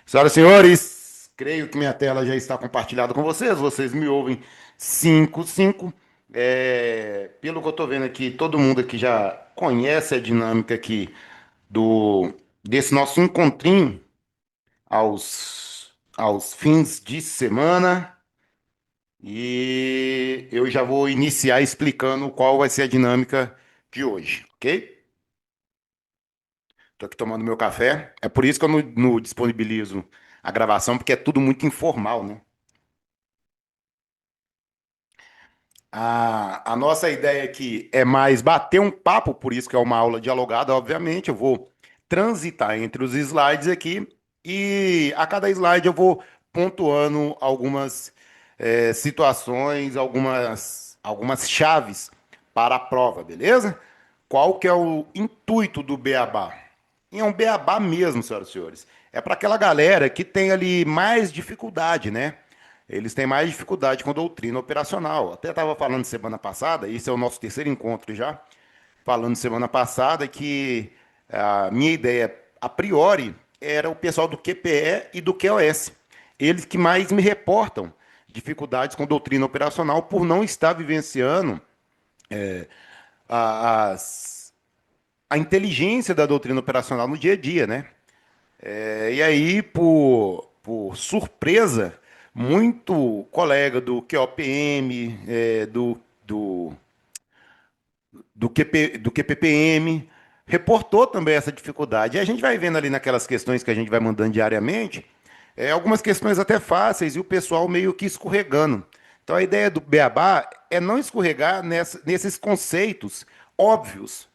Senhoras e senhores, creio que minha tela já está compartilhada com vocês. Vocês me ouvem 5-5. Pelo que eu estou vendo aqui, todo mundo aqui já conhece a dinâmica aqui desse nosso encontrinho aos fins de semana. E eu já vou iniciar explicando qual vai ser a dinâmica de hoje, ok? Estou aqui tomando meu café. É por isso que eu não disponibilizo a gravação, porque é tudo muito informal, né? A nossa ideia aqui é mais bater um papo, por isso que é uma aula dialogada, obviamente. Eu vou transitar entre os slides aqui e a cada slide eu vou pontuando algumas situações, algumas chaves para a prova, beleza? Qual que é o intuito do beabá? E é um beabá mesmo, senhoras e senhores. É para aquela galera que tem ali mais dificuldade, né? Eles têm mais dificuldade com doutrina operacional. Até estava falando semana passada, esse é o nosso terceiro encontro já, falando semana passada que a minha ideia, a priori, era o pessoal do QPE e do QoS. Eles que mais me reportam dificuldades com doutrina operacional por não estar vivenciando a, as, a inteligência da doutrina operacional no dia a dia, né? E aí, por surpresa, muito colega do QOPM, do QPPM, reportou também essa dificuldade. E a gente vai vendo ali naquelas questões que a gente vai mandando diariamente, algumas questões até fáceis e o pessoal meio que escorregando. Então a ideia do Beabá é não escorregar nesses conceitos óbvios,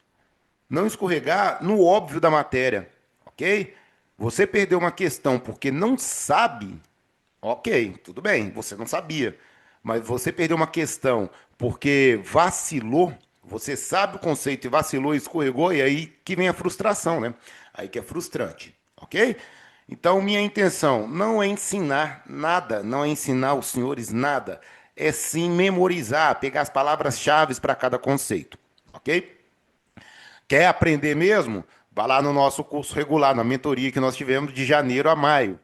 não escorregar no óbvio da matéria, ok? Você perdeu uma questão porque não sabe, ok, tudo bem, você não sabia. Mas você perdeu uma questão porque vacilou, você sabe o conceito e vacilou, escorregou, e aí que vem a frustração, né? Aí que é frustrante, ok? Então, minha intenção não é ensinar nada, não é ensinar os senhores nada, é sim memorizar, pegar as palavras-chave para cada conceito, ok? Quer aprender mesmo? Vá lá no nosso curso regular, na mentoria que nós tivemos de janeiro a maio.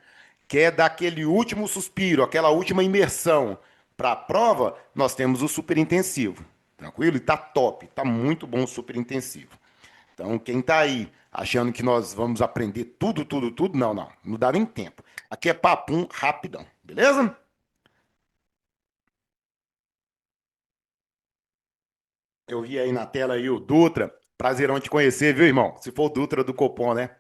Quer dar aquele último suspiro, aquela última imersão para a prova? Nós temos o super intensivo. Tranquilo? E tá top, tá muito bom o super intensivo. Então, quem tá aí achando que nós vamos aprender tudo, tudo, tudo, não, não. Não dá nem tempo. Aqui é papum rapidão, beleza? Eu vi aí na tela aí o Dutra. Prazerão te conhecer, viu, irmão? Se for o Dutra do Copom, né?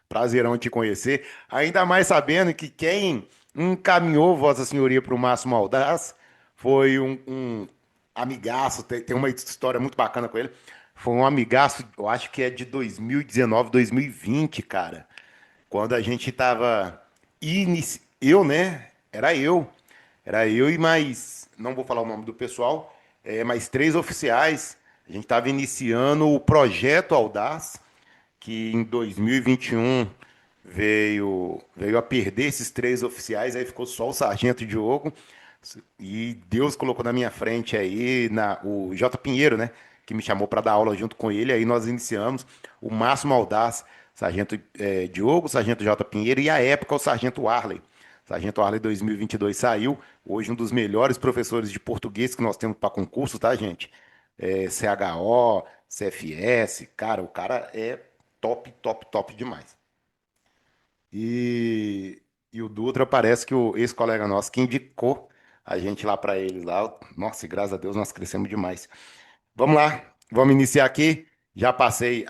Prazerão te conhecer. Ainda mais sabendo que quem encaminhou Vossa Senhoria para o Máximo Audaz foi um amigaço. Tem uma história muito bacana com ele. Foi um amigaço, eu acho que é de 2019, 2020, cara. Quando a gente tava. Eu, né? Era eu e mais. Não vou falar o nome do pessoal, mais três oficiais. A gente estava iniciando o projeto Audaz, que em 2021 veio a perder esses três oficiais, aí ficou só o Sargento Diogo. E Deus colocou na minha frente aí o J. Pinheiro, né? Que me chamou para dar aula junto com ele. Aí nós iniciamos o Máximo Audaz, Sargento Diogo, Sargento J. Pinheiro e, à época, o Sargento Arley. Sargento Arley 2022 saiu, hoje um dos melhores professores de português que nós temos para concurso, tá, gente? CHO, CFS, cara, o cara é top, top, top demais. E, e o Dutra parece que esse colega nosso que indicou a gente lá para eles lá. Nossa, e graças a Deus nós crescemos demais. Vamos lá, vamos iniciar aqui. Já passei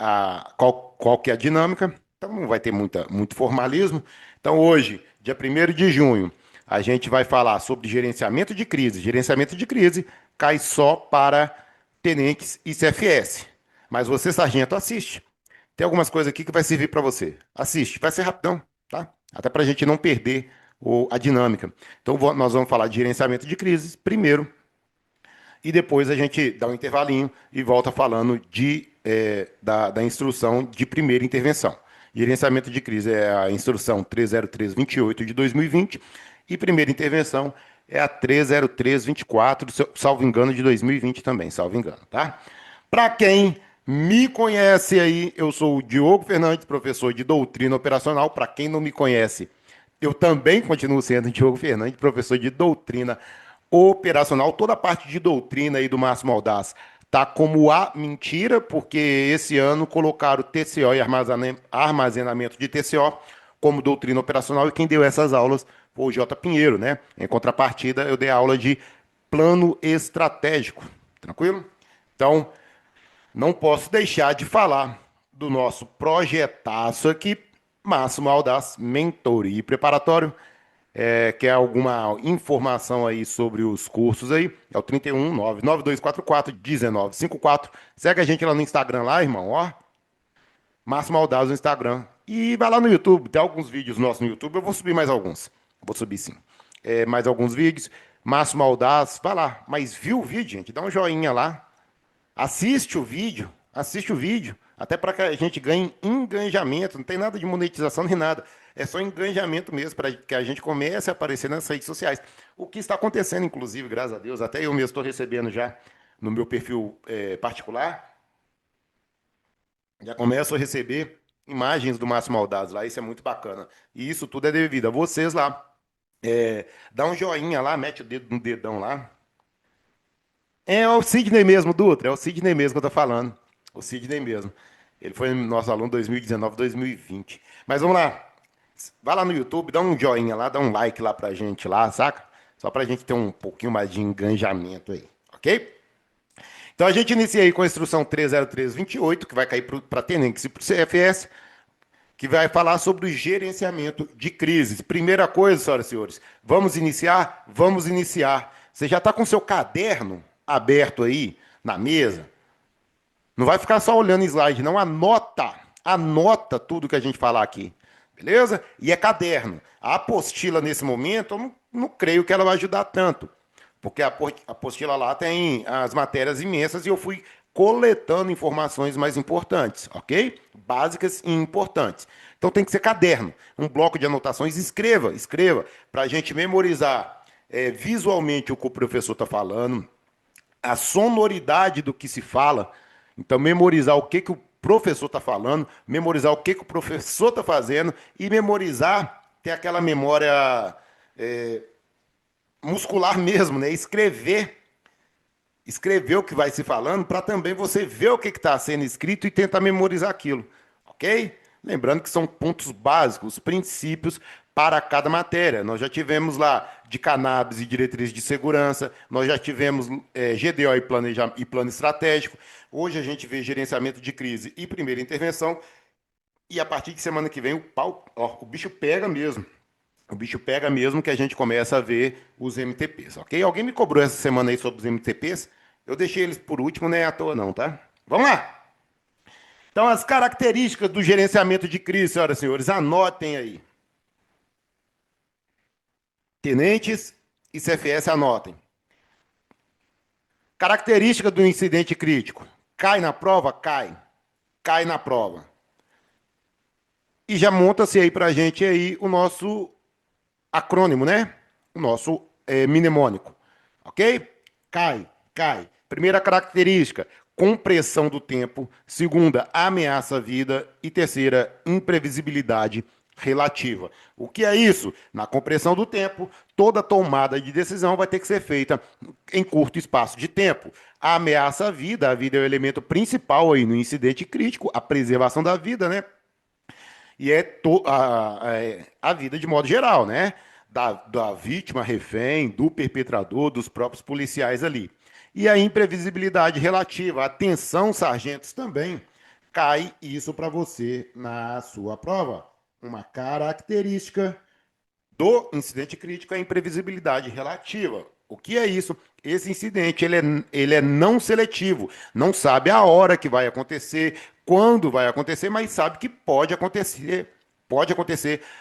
qual que é a dinâmica, então não vai ter muito formalismo. Então hoje, dia 1º de junho, a gente vai falar sobre gerenciamento de crise. Gerenciamento de crise cai só para tenentes e CFS. Mas você, sargento, assiste. Tem algumas coisas aqui que vai servir para você. Assiste, vai ser rapidão, tá? Até para a gente não perder a dinâmica. Então, nós vamos falar de gerenciamento de crises primeiro, e depois a gente dá um intervalinho e volta falando da instrução de primeira intervenção. Gerenciamento de crise é a instrução 30328 de 2020 e primeira intervenção é a 30324, salvo engano, de 2020 também, salvo engano, tá? Para quem me conhece aí, eu sou o Diogo Fernandes, professor de doutrina operacional. Para quem não me conhece, Eu também continuo sendo Diogo Fernandes, professor de doutrina operacional. Toda a parte de doutrina aí do Márcio Aldaz tá como a mentira, porque esse ano colocaram TCO e armazenamento de TCO como doutrina operacional, e quem deu essas aulas foi o J. Pinheiro, né? Em contrapartida, eu dei aula de plano estratégico. Tranquilo? Então, não posso deixar de falar do nosso projetaço aqui, Máximo Audaz, mentoria e preparatório. Quer alguma informação aí sobre os cursos aí? É o 31 99244 1954. Segue a gente lá no Instagram lá, irmão, ó. Máximo Audaz no Instagram. E vai lá no YouTube, tem alguns vídeos nossos no YouTube. Eu vou subir mais alguns. Vou subir sim. Mais alguns vídeos. Máximo Audaz, vai lá. Mas viu o vídeo, gente? Dá um joinha lá. Assiste o vídeo, até para que a gente ganhe engajamento, não tem nada de monetização nem nada, é só engajamento mesmo, para que a gente comece a aparecer nas redes sociais. O que está acontecendo, inclusive, graças a Deus, até eu mesmo estou recebendo já no meu perfil particular, já começo a receber imagens do Máximo Aldaz lá, isso é muito bacana. E isso tudo é devido a vocês lá. Dá um joinha lá, mete o dedo no dedão lá. É o Sidney mesmo, Dutra, é o Sidney mesmo que eu tô falando. O Sidney mesmo. Ele foi nosso aluno 2019, 2020. Mas vamos lá. Vai lá no YouTube, dá um joinha lá, dá um like lá pra gente lá, saca? Só pra gente ter um pouquinho mais de engajamento aí, ok? Então a gente inicia aí com a instrução 30328, que vai cair para Tenenx e para o CFS, que vai falar sobre o gerenciamento de crises. Primeira coisa, senhoras e senhores, vamos iniciar? Vamos iniciar. Você já está com seu caderno aberto aí na mesa? Não vai ficar só olhando slide, não. Anota tudo que a gente falar aqui. Beleza? E é caderno. A apostila, nesse momento, eu não creio que ela vai ajudar tanto. Porque a apostila lá tem as matérias imensas e eu fui coletando informações mais importantes, ok? Básicas e importantes. Então tem que ser caderno, um bloco de anotações. Escreva, para a gente memorizar visualmente o que o professor está falando, a sonoridade do que se fala. Então, memorizar o que, que o professor está falando, memorizar o que, que o professor está fazendo e memorizar, ter aquela memória muscular mesmo, né? Escrever o que vai se falando para também você ver o que está sendo escrito e tentar memorizar aquilo, ok? Lembrando que são pontos básicos, princípios para cada matéria. Nós já tivemos lá de cannabis e diretrizes de segurança, nós já tivemos GDO e plano estratégico. Hoje a gente vê gerenciamento de crise e primeira intervenção. E a partir de semana que vem o bicho pega mesmo. O bicho pega mesmo que a gente começa a ver os MTPs, ok? Alguém me cobrou essa semana aí sobre os MTPs? Eu deixei eles por último, não é à toa não, tá? Vamos lá! Então, as características do gerenciamento de crise, senhoras e senhores, anotem aí. Tenentes e CFS, anotem. Característica do incidente crítico. Cai na prova? Cai. Cai na prova. E já monta-se aí pra gente aí o nosso acrônimo, né? O nosso mnemônico. Ok? Cai. Primeira característica, compressão do tempo. Segunda, ameaça à vida. E terceira, imprevisibilidade relativa. O que é isso? Na compressão do tempo, toda tomada de decisão vai ter que ser feita em curto espaço de tempo. A ameaça à vida, a vida é o elemento principal aí no incidente crítico, a preservação da vida, né? E a vida de modo geral, né? Da vítima, refém, do perpetrador, dos próprios policiais ali. E a imprevisibilidade relativa, atenção, sargentos, também cai isso para você na sua prova. Uma característica do incidente crítico é a imprevisibilidade relativa. O que é isso? Esse incidente ele é não seletivo, não sabe a hora que vai acontecer, quando vai acontecer, mas sabe que pode acontecer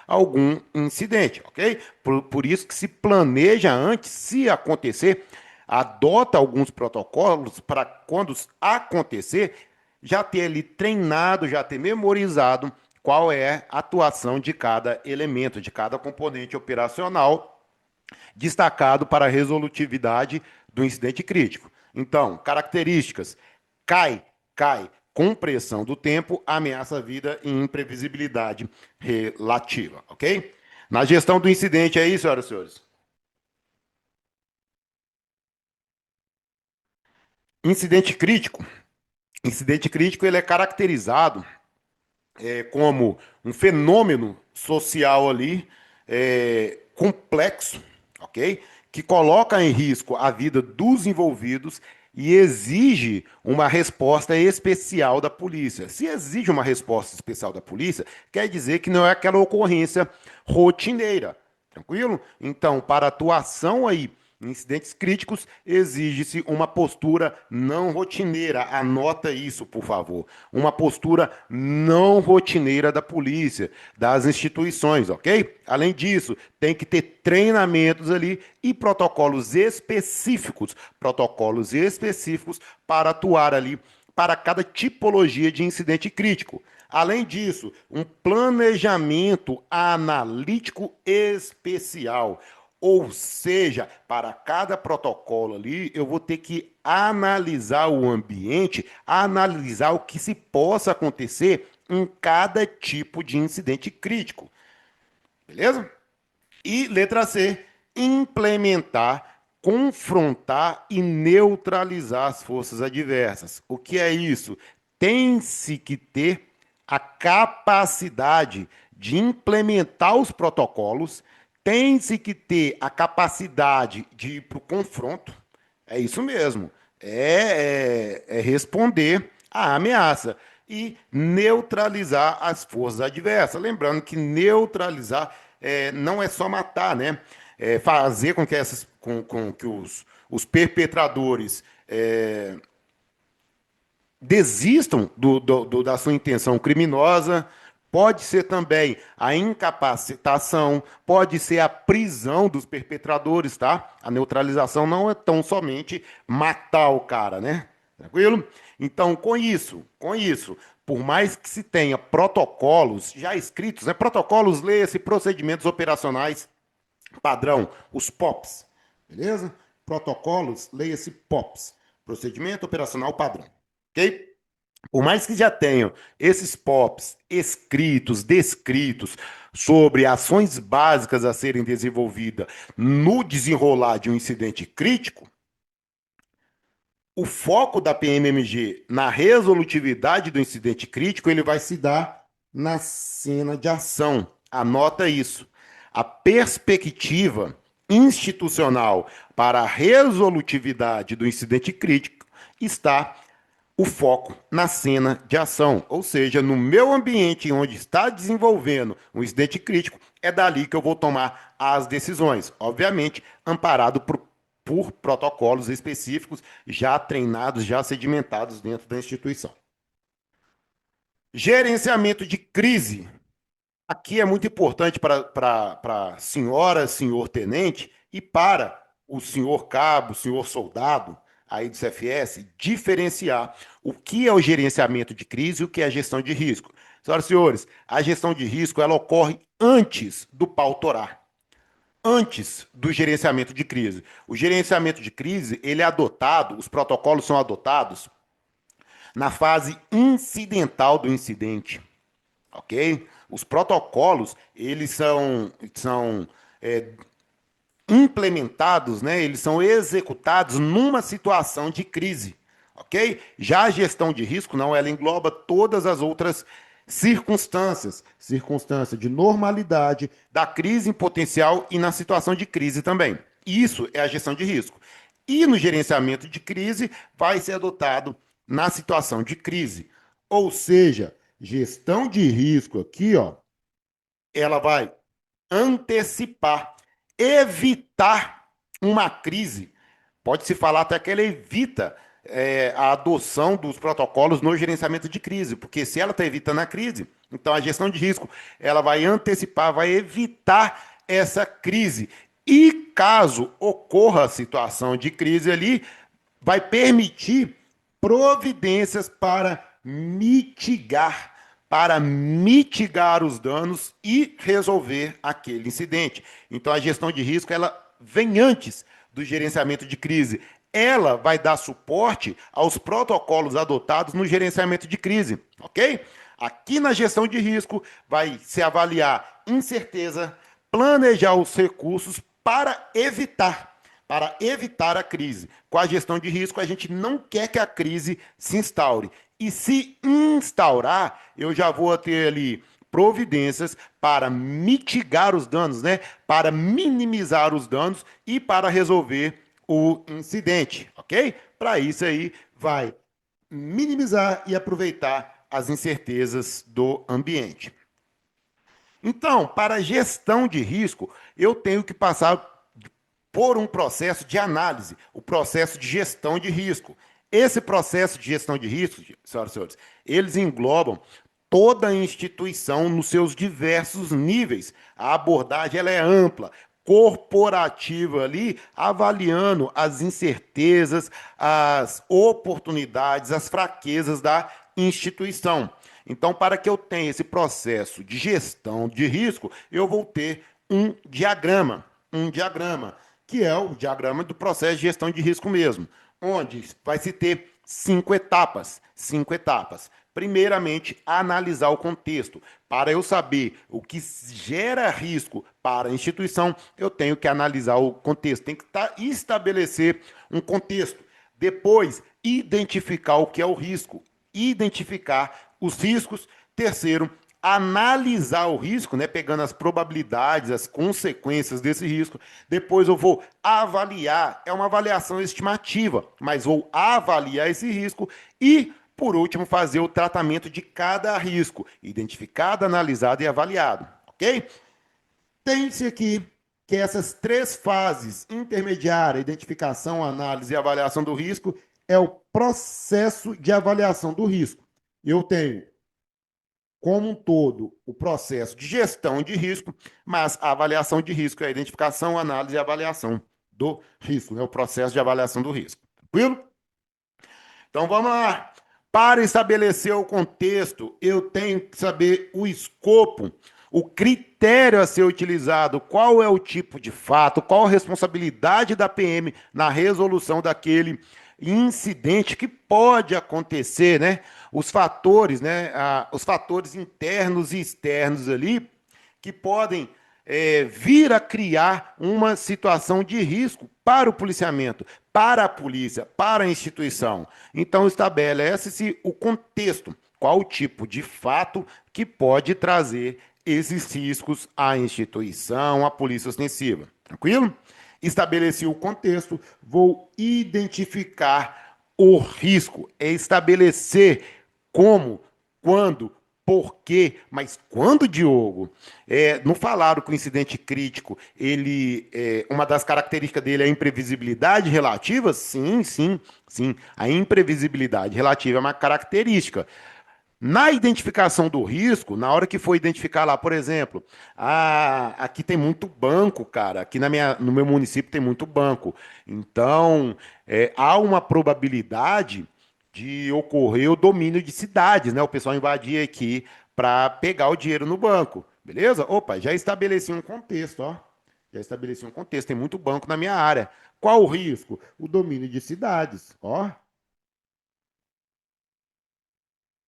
algum incidente, ok? Por isso que se planeja antes, se acontecer, adota alguns protocolos para quando acontecer, já ter ali treinado, já ter memorizado qual é a atuação de cada elemento, de cada componente operacional destacado para a resolutividade do incidente crítico. Então, características: cai, compressão do tempo, ameaça à vida e imprevisibilidade relativa, ok? Na gestão do incidente, é isso, senhoras e senhores? Incidente crítico. Incidente crítico ele é caracterizado como um fenômeno social ali complexo, ok? Que coloca em risco a vida dos envolvidos e exige uma resposta especial da polícia. Se exige uma resposta especial da polícia, quer dizer que não é aquela ocorrência rotineira, tranquilo? Então, para atuação aí em incidentes críticos, exige-se uma postura não rotineira. Anota isso, por favor. Uma postura não rotineira da polícia, das instituições, ok? Além disso, tem que ter treinamentos ali e protocolos específicos para atuar ali para cada tipologia de incidente crítico. Além disso, um planejamento analítico especial. Ou seja, para cada protocolo ali, eu vou ter que analisar o ambiente, analisar o que se possa acontecer em cada tipo de incidente crítico. Beleza? E letra C, implementar, confrontar e neutralizar as forças adversas. O que é isso? Tem-se que ter a capacidade de implementar os protocolos, tem-se que ter a capacidade de ir para o confronto. É isso mesmo. É responder à ameaça e neutralizar as forças adversas. Lembrando que neutralizar não é só matar, né? É fazer com que, com que os perpetradores desistam da sua intenção criminosa. Pode ser também a incapacitação, pode ser a prisão dos perpetradores, tá? A neutralização não é tão somente matar o cara, né? Tranquilo? Então, com isso, por mais que se tenha protocolos já escritos, né? Protocolos, leia-se procedimentos operacionais padrão, os POPs, beleza? Protocolos, leia-se POPs, procedimento operacional padrão, ok? Por mais que já tenham esses POPs escritos, descritos, sobre ações básicas a serem desenvolvidas no desenrolar de um incidente crítico, o foco da PMMG na resolutividade do incidente crítico, ele vai se dar na cena de ação. Anota isso. A perspectiva institucional para a resolutividade do incidente crítico está o foco na cena de ação, ou seja, no meu ambiente onde está desenvolvendo um incidente crítico, é dali que eu vou tomar as decisões, obviamente amparado por protocolos específicos já treinados, já sedimentados dentro da instituição. Gerenciamento de crise. Aqui é muito importante para a senhora, senhor tenente e para o senhor cabo, senhor soldado aí do CFS, diferenciar o que é o gerenciamento de crise e o que é a gestão de risco. Senhoras e senhores, a gestão de risco ela ocorre antes do pau torar, antes do gerenciamento de crise. O gerenciamento de crise ele é adotado, os protocolos são adotados na fase incidental do incidente, ok? Os protocolos, eles são implementados, né? Eles são executados numa situação de crise, ok? Já a gestão de risco, não, ela engloba todas as outras circunstância de normalidade, da crise em potencial e na situação de crise também. Isso é a gestão de risco. E no gerenciamento de crise vai ser adotado na situação de crise. Ou seja, gestão de risco aqui, ó, ela vai antecipar, evitar uma crise. Pode-se falar até que ela evita a adoção dos protocolos no gerenciamento de crise, porque se ela está evitando a crise, então a gestão de risco ela vai antecipar, vai evitar essa crise. E caso ocorra a situação de crise ali, vai permitir providências para mitigar os danos e resolver aquele incidente. Então a gestão de risco ela vem antes do gerenciamento de crise. Ela vai dar suporte aos protocolos adotados no gerenciamento de crise, ok? Aqui na gestão de risco vai se avaliar incerteza, planejar os recursos para evitar a crise. Com a gestão de risco, a gente não quer que a crise se instaure. E se instaurar, eu já vou ter ali providências para mitigar os danos, né? Para minimizar os danos e para resolver o incidente, ok? Para isso aí, vai minimizar e aproveitar as incertezas do ambiente. Então, para a gestão de risco, eu tenho que passar por um processo de análise, o processo de gestão de risco. Esse processo de gestão de risco, senhoras e senhores, eles englobam toda a instituição nos seus diversos níveis. A abordagem ela é ampla, corporativa ali, avaliando as incertezas, as oportunidades, as fraquezas da instituição. Então, para que eu tenha esse processo de gestão de risco, eu vou ter um diagrama, que é o diagrama do processo de gestão de risco mesmo, onde vai se ter cinco etapas. Cinco etapas. Primeiramente, analisar o contexto. Para eu saber o que gera risco para a instituição, eu tenho que analisar o contexto. Tem que estabelecer um contexto. Depois, identificar o que é o risco. Identificar os riscos. Terceiro, analisar o risco, né, pegando as probabilidades, as consequências desse risco. Depois eu vou avaliar, é uma avaliação estimativa, mas vou avaliar esse risco e, por último, fazer o tratamento de cada risco, identificado, analisado e avaliado, ok? Tem-se aqui que essas três fases, intermediária, identificação, análise e avaliação do risco, é o processo de avaliação do risco. Eu tenho como um todo, o processo de gestão de risco, mas a avaliação de risco é a identificação, análise e avaliação do risco, né? O processo de avaliação do risco. Tranquilo? Então vamos lá. Para estabelecer o contexto, eu tenho que saber o escopo, o critério a ser utilizado, qual é o tipo de fato, qual a responsabilidade da PM na resolução daquele incidente que pode acontecer, né? Os fatores, né? Os fatores internos e externos ali que podem vir a criar uma situação de risco para o policiamento, para a polícia, para a instituição. Então, estabelece-se o contexto, qual o tipo de fato que pode trazer esses riscos à instituição, à polícia ostensiva. Tranquilo? Estabeleci o contexto, vou identificar o risco, é estabelecer como, quando, por quê, mas quando, Diogo? Não falaram que o incidente crítico, uma das características dele é a imprevisibilidade relativa? Sim, sim, sim. A imprevisibilidade relativa é uma característica. Na identificação do risco, na hora que for identificar lá, por exemplo, aqui tem muito banco, cara. Aqui no meu município tem muito banco. Então, há uma probabilidade de ocorrer o domínio de cidades, né? O pessoal invadir aqui para pegar o dinheiro no banco. Beleza? Opa, já estabeleci um contexto, ó. Já estabeleci um contexto. Tem muito banco na minha área. Qual o risco? O domínio de cidades, ó.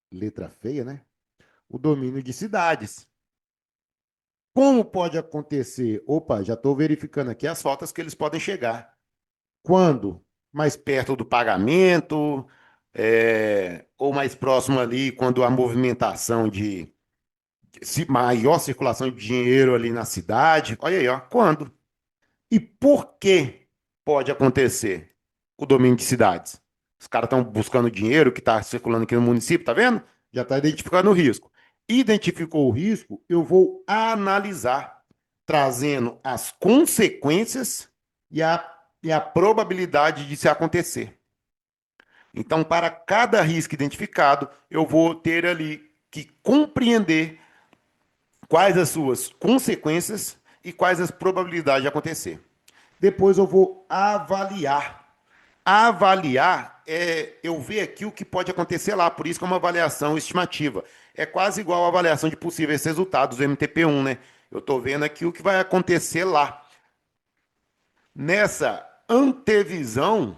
Letra feia, né? O domínio de cidades. Como pode acontecer? Opa, já estou verificando aqui as faltas que eles podem chegar. Quando? Mais perto do pagamento, ou mais próximo ali, quando a movimentação maior circulação de dinheiro ali na cidade. Olha aí, ó. Quando? E por que pode acontecer o domínio de cidades? Os caras estão buscando dinheiro que está circulando aqui no município, tá vendo? Já está identificando o risco. Identificou o risco, eu vou analisar, trazendo as consequências e a probabilidade de se acontecer. Então, para cada risco identificado, eu vou ter ali que compreender quais as suas consequências e quais as probabilidades de acontecer. Depois eu vou avaliar. Avaliar é eu ver aqui o que pode acontecer lá, por isso que é uma avaliação estimativa. É quase igual a avaliação de possíveis resultados do MTP1, né? Eu estou vendo aqui o que vai acontecer lá. Nessa antevisão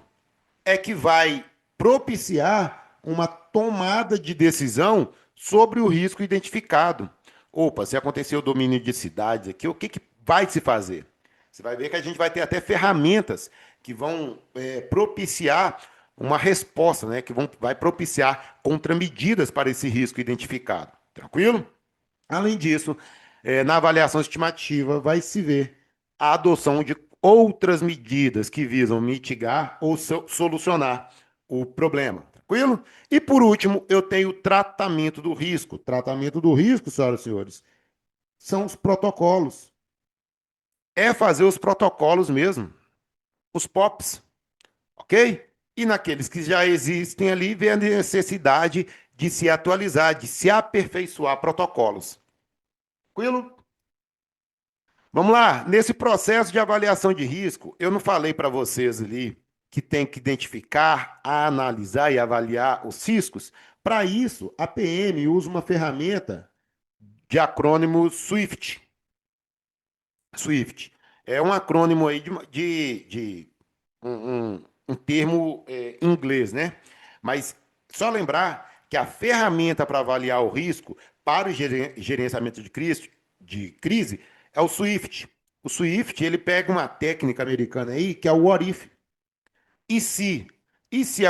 é que vai propiciar uma tomada de decisão sobre o risco identificado. Opa, se acontecer o domínio de cidades aqui, o que vai se fazer. Você vai ver que a gente vai ter até ferramentas que vão propiciar uma resposta, né? Vai propiciar contramedidas para esse risco identificado. Tranquilo? Além disso, na avaliação estimativa vai se ver a adoção de outras medidas que visam mitigar ou solucionar o problema. Tranquilo? E por último, eu tenho o tratamento do risco. Tratamento do risco, senhoras e senhores, são os protocolos. É fazer os protocolos mesmo, os POPs, ok? E naqueles que já existem ali, vem a necessidade de se atualizar, de se aperfeiçoar protocolos. Tranquilo? Vamos lá, nesse processo de avaliação de risco, eu não falei para vocês ali que tem que identificar, analisar e avaliar os riscos. Para isso, a PM usa uma ferramenta de acrônimo SWIFT. SWIFT é um acrônimo aí de um termo em inglês, né? Mas só lembrar que a ferramenta para avaliar o risco para o gerenciamento de crise é o SWIFT. O SWIFT, ele pega uma técnica americana aí, que é o what if. E se? E se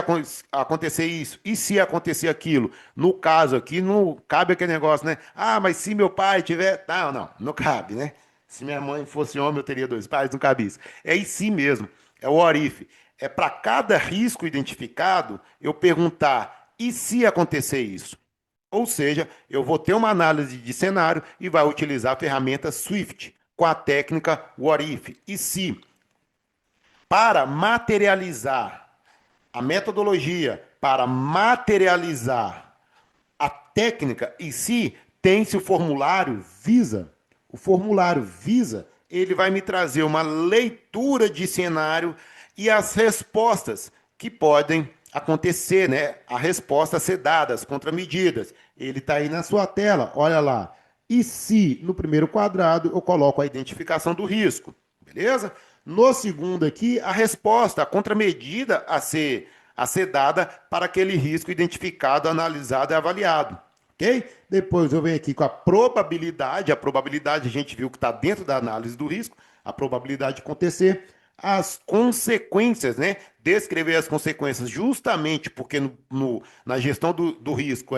acontecer isso? E se acontecer aquilo? No caso aqui, não cabe aquele negócio, né? Ah, mas se meu pai tiver. Não, não, não cabe, né? Se minha mãe fosse homem, eu teria dois pais, não cabe isso. É em si mesmo, é o what if. É para cada risco identificado, eu perguntar, e se acontecer isso? Ou seja, eu vou ter uma análise de cenário e vai utilizar a ferramenta Swift com a técnica What If e se. Para materializar a metodologia, para materializar a técnica em si, tem-se o formulário VISA. O formulário VISA, ele vai me trazer uma leitura de cenário e as respostas que podem acontecer, né? A resposta a ser dada, as contramedidas. Ele está aí na sua tela, olha lá. E se, no primeiro quadrado, eu coloco a identificação do risco, beleza? No segundo aqui, a resposta, a contramedida a ser dada para aquele risco identificado, analisado e avaliado. Ok? Depois eu venho aqui com a probabilidade a gente viu que está dentro da análise do risco, a probabilidade de acontecer, as consequências, né? Descrever as consequências, justamente porque na gestão do risco,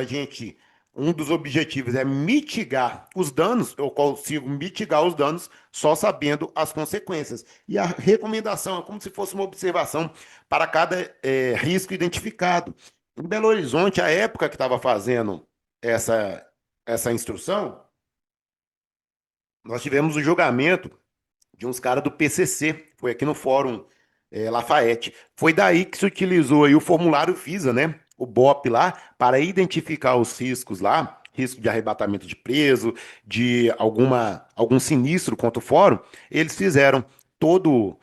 um dos objetivos é mitigar os danos, eu consigo mitigar os danos só sabendo as consequências. E a recomendação é como se fosse uma observação para cada risco identificado. Em Belo Horizonte, a época que estava fazendo essa, essa instrução, nós tivemos o julgamento de uns caras do PCC, foi aqui no Fórum Lafayette. Foi daí que se utilizou aí o formulário FISA, né? O BOP lá, para identificar os riscos lá, risco de arrebatamento de preso, de algum sinistro contra o fórum. Eles fizeram todo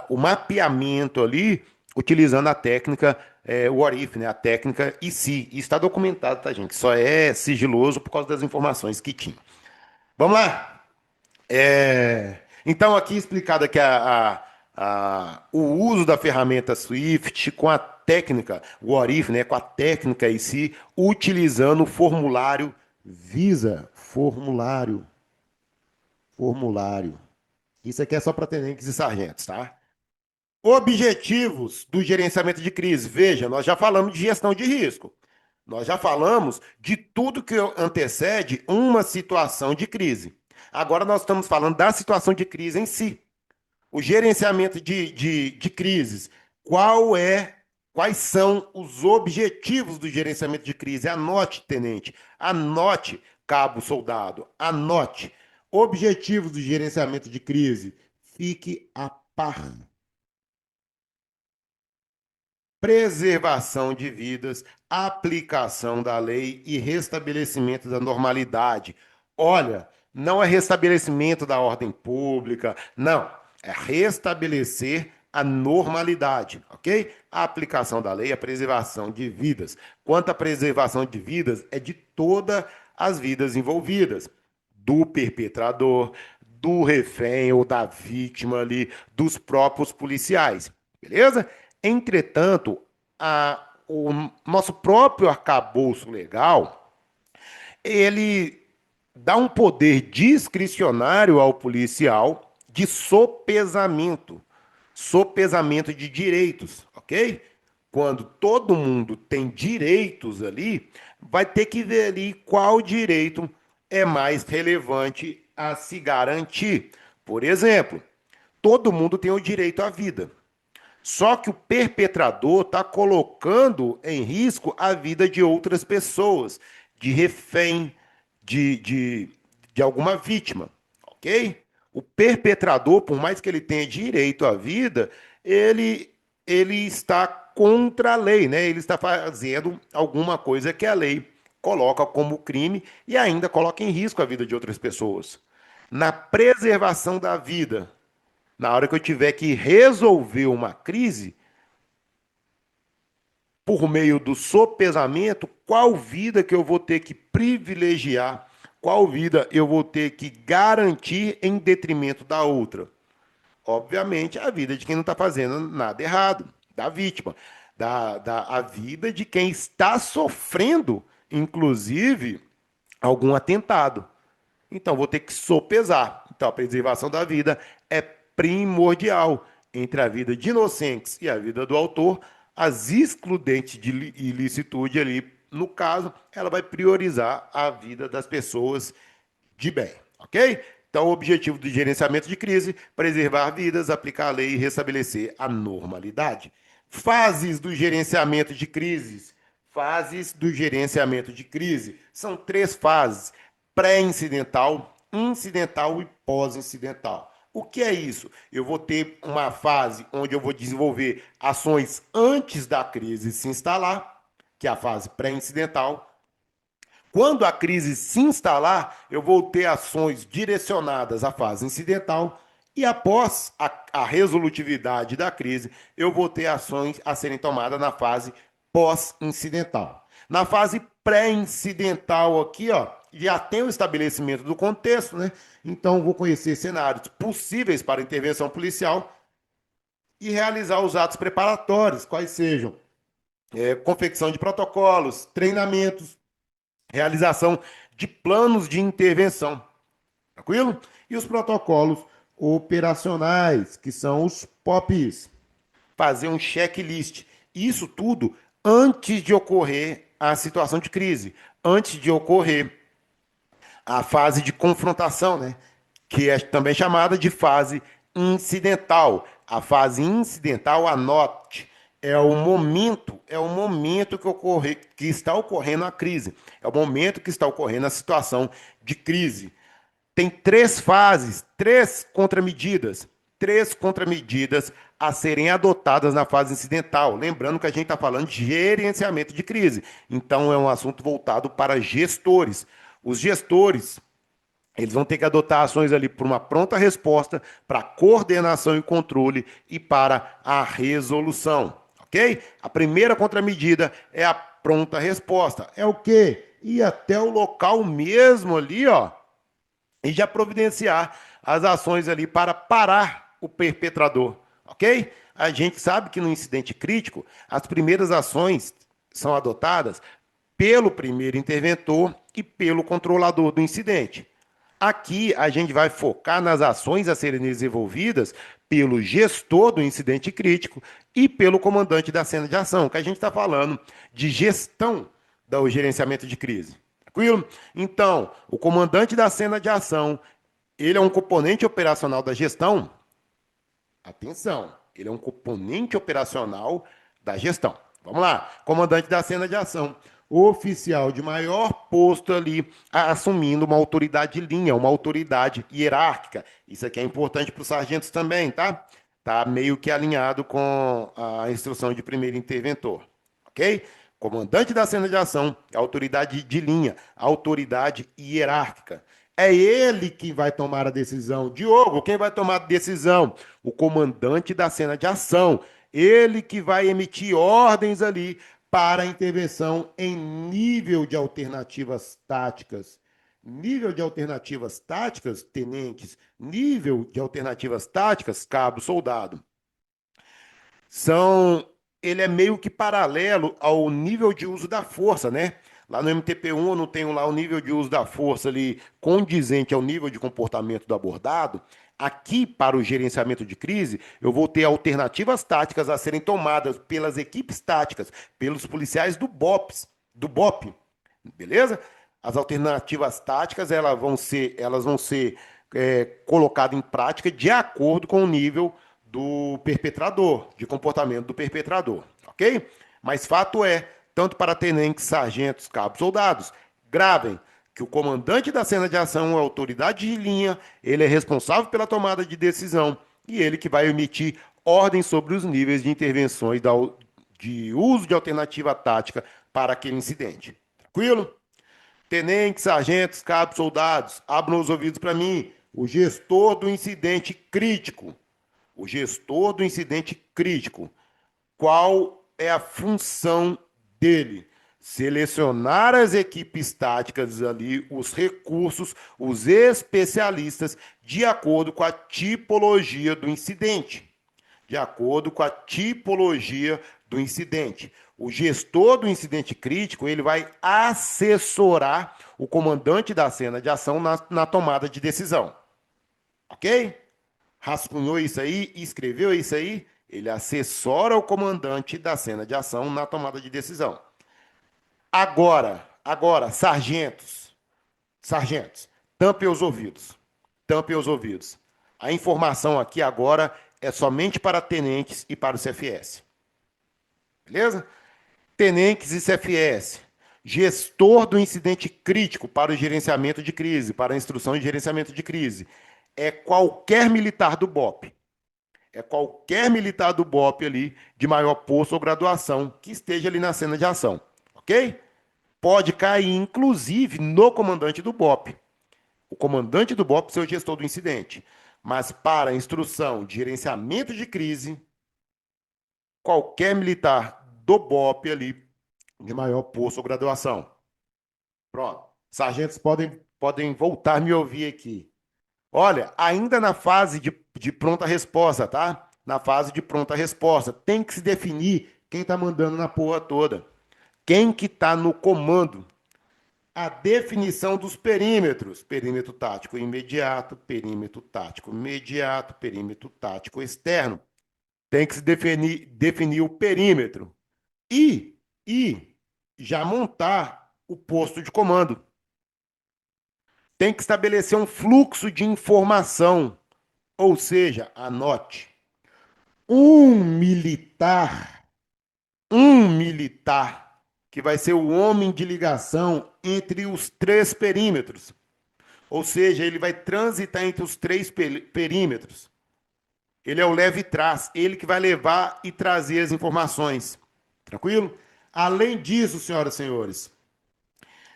o mapeamento ali, utilizando a técnica What If, né? A técnica e se. E está documentado, tá, gente? Só é sigiloso por causa das informações que tinha. Vamos lá? Então, aqui explicado aqui o uso da ferramenta Swift com a técnica, o What If, né, com a técnica em si, utilizando o formulário Visa. Formulário. Isso aqui é só para tenentes e sargentos, tá? Objetivos do gerenciamento de crise. Veja, nós já falamos de gestão de risco. Nós já falamos de tudo que antecede uma situação de crise. Agora nós estamos falando da situação de crise em si. O gerenciamento de crises. Quais são os objetivos do gerenciamento de crise? Anote, tenente. Anote, cabo soldado. Anote. Objetivos do gerenciamento de crise. Fique a par. Preservação de vidas, aplicação da lei e restabelecimento da normalidade. Olha, não é restabelecimento da ordem pública, não. É restabelecer a normalidade, ok? A aplicação da lei, a preservação de vidas. Quanto à preservação de vidas, é de todas as vidas envolvidas, do perpetrador, do refém ou da vítima ali, dos próprios policiais, beleza? Entretanto, o nosso próprio arcabouço legal, ele dá um poder discricionário ao policial de sopesamento de direitos, ok? Quando todo mundo tem direitos ali, vai ter que ver ali qual direito é mais relevante a se garantir. Por exemplo, todo mundo tem o direito à vida. Só que o perpetrador está colocando em risco a vida de outras pessoas, de refém, de, de, de alguma vítima, ok? O perpetrador, por mais que ele tenha direito à vida, ele está contra a lei, né? Ele está fazendo alguma coisa que a lei coloca como crime e ainda coloca em risco a vida de outras pessoas. Na preservação da vida, na hora que eu tiver que resolver uma crise, por meio do sopesamento, qual vida que eu vou ter que privilegiar, qual vida eu vou ter que garantir em detrimento da outra. Obviamente, a vida de quem não está fazendo nada errado, da vítima, a vida de quem está sofrendo, inclusive, algum atentado. Então, vou ter que sopesar. Então, a preservação da vida é primordial entre a vida de inocentes e a vida do autor. As excludentes de ilicitude ali, no caso, ela vai priorizar a vida das pessoas de bem, ok? Então, o objetivo do gerenciamento de crise, preservar vidas, aplicar a lei e restabelecer a normalidade. Fases do gerenciamento de crises. Fases do gerenciamento de crise. São três fases: pré-incidental, incidental e pós-incidental. O que é isso? Eu vou ter uma fase onde eu vou desenvolver ações antes da crise se instalar, que é a fase pré-incidental. Quando a crise se instalar, eu vou ter ações direcionadas à fase incidental e após a resolutividade da crise, eu vou ter ações a serem tomadas na fase pós-incidental. Na fase pré-incidental aqui, ó, já tem o estabelecimento do contexto, né? Então, vou conhecer cenários possíveis para intervenção policial e realizar os atos preparatórios, quais sejam confecção de protocolos, treinamentos, realização de planos de intervenção, tranquilo? E os protocolos operacionais, que são os POPs, fazer um checklist. Isso tudo antes de ocorrer a situação de crise, antes de ocorrer a fase de confrontação, né? Que é também chamada de fase incidental. A fase incidental, anote, é o momento que está ocorrendo a crise, é o momento que está ocorrendo a situação de crise. Tem três fases, três contramedidas a serem adotadas na fase incidental. Lembrando que a gente está falando de gerenciamento de crise, então é um assunto voltado para gestores. Os gestores, eles vão ter que adotar ações ali por uma pronta resposta, para coordenação e controle e para a resolução, ok? A primeira contramedida é a pronta resposta. É o quê? Ir até o local mesmo ali, ó, e já providenciar as ações ali para parar o perpetrador, ok? A gente sabe que no incidente crítico, as primeiras ações são adotadas pelo primeiro interventor e pelo controlador do incidente. Aqui a gente vai focar nas ações a serem desenvolvidas pelo gestor do incidente crítico e pelo comandante da cena de ação, que a gente está falando de gestão do gerenciamento de crise. Tranquilo? Então, o comandante da cena de ação, ele é um componente operacional da gestão. Atenção, ele é um componente operacional da gestão. Vamos lá, comandante da cena de ação, oficial de maior posto ali, assumindo uma autoridade de linha, uma autoridade hierárquica. Isso aqui é importante para os sargentos também, tá? Tá meio que alinhado com a instrução de primeiro interventor, ok? Comandante da cena de ação, autoridade de linha, autoridade hierárquica. É ele que vai tomar a decisão. Diogo, quem vai tomar a decisão? O comandante da cena de ação. Ele que vai emitir ordens ali para a intervenção em nível de alternativas táticas. Nível de alternativas táticas, tenentes. Nível de alternativas táticas, cabo, soldado. São, ele é meio que paralelo ao nível de uso da força, né? Lá no MTP1 eu não tenho lá o nível de uso da força ali condizente ao nível de comportamento do abordado. Aqui, para o gerenciamento de crise, eu vou ter alternativas táticas a serem tomadas pelas equipes táticas, pelos policiais do BOP, beleza? As alternativas táticas elas vão ser colocadas em prática de acordo com o nível do perpetrador, de comportamento do perpetrador, ok? Mas fato é, tanto para tenentes, sargentos, cabos, soldados, gravem que o comandante da cena de ação é a autoridade de linha, ele é responsável pela tomada de decisão e ele que vai emitir ordens sobre os níveis de intervenções de uso de alternativa tática para aquele incidente. Tranquilo? Tenentes, sargentos, cabos, soldados, abram os ouvidos para mim. O gestor do incidente crítico. O gestor do incidente crítico. Qual é a função dele? Selecionar as equipes táticas ali, os recursos, os especialistas, de acordo com a tipologia do incidente. De acordo com a tipologia do incidente. O gestor do incidente crítico, ele vai assessorar o comandante da cena de ação na tomada de decisão. Ok? Rascunhou isso aí, escreveu isso aí? Ele assessora o comandante da cena de ação na tomada de decisão. Agora, sargentos, tampem os ouvidos. Tampem os ouvidos. A informação aqui agora é somente para tenentes e para o CFS. Beleza? Tenentes e CFS. Gestor do incidente crítico para o gerenciamento de crise, para a instrução de gerenciamento de crise. É qualquer militar do BOP. É qualquer militar do BOP ali, de maior posto ou graduação, que esteja ali na cena de ação. Ok? Pode cair, inclusive, no comandante do BOP. O comandante do BOP ser o gestor do incidente. Mas para a instrução de gerenciamento de crise, qualquer militar do BOP ali, de maior posto ou graduação. Pronto. Sargentos podem voltar a me ouvir aqui. Olha, ainda na fase de pronta resposta, tá? Na fase de pronta resposta, tem que se definir quem tá mandando na porra toda. Quem que tá no comando. A definição dos perímetros. Perímetro tático imediato, perímetro tático imediato, perímetro tático externo. Tem que se definir o perímetro. E já montar o posto de comando. Tem que estabelecer um fluxo de informação. Ou seja, anote. Um militar, que vai ser o homem de ligação entre os três perímetros. Ou seja, ele vai transitar entre os três perímetros. Ele é o leve trás, ele que vai levar e trazer as informações. Tranquilo? Além disso, senhoras e senhores,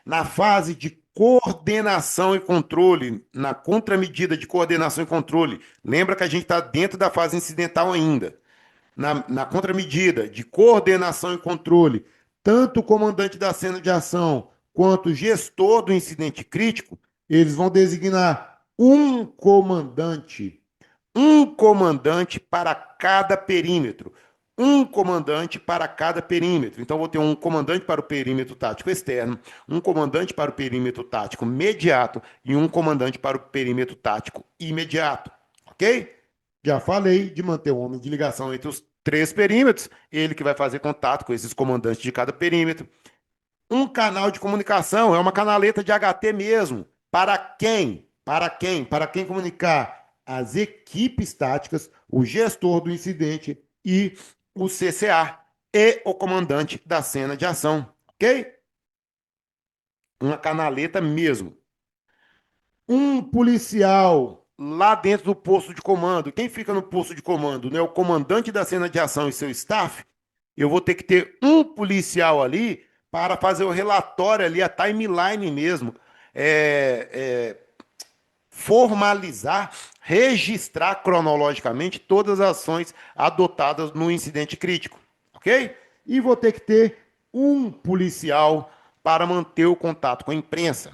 na fase de coordenação e controle, na contramedida de coordenação e controle, lembra que a gente está dentro da fase incidental ainda. Na contramedida de coordenação e controle, tanto o comandante da cena de ação quanto o gestor do incidente crítico, eles vão designar um comandante para cada perímetro. Um comandante para cada perímetro. Então, vou ter um comandante para o perímetro tático externo, um comandante para o perímetro tático imediato e um comandante para o perímetro tático imediato. Ok? Já falei de manter o homem de ligação entre os três perímetros, ele que vai fazer contato com esses comandantes de cada perímetro. Um canal de comunicação, é uma canaleta de HT mesmo. Para quem? Para quem? Para quem comunicar as equipes táticas, o gestor do incidente e o CCA e o comandante da cena de ação. Ok? Uma canaleta mesmo. Um policial lá dentro do posto de comando. Quem fica no posto de comando? Né? O comandante da cena de ação e seu staff. Eu vou ter que ter um policial ali para fazer o relatório ali, a timeline mesmo. Formalizar, registrar cronologicamente todas as ações adotadas no incidente crítico, ok? E vou ter que ter um policial para manter o contato com a imprensa.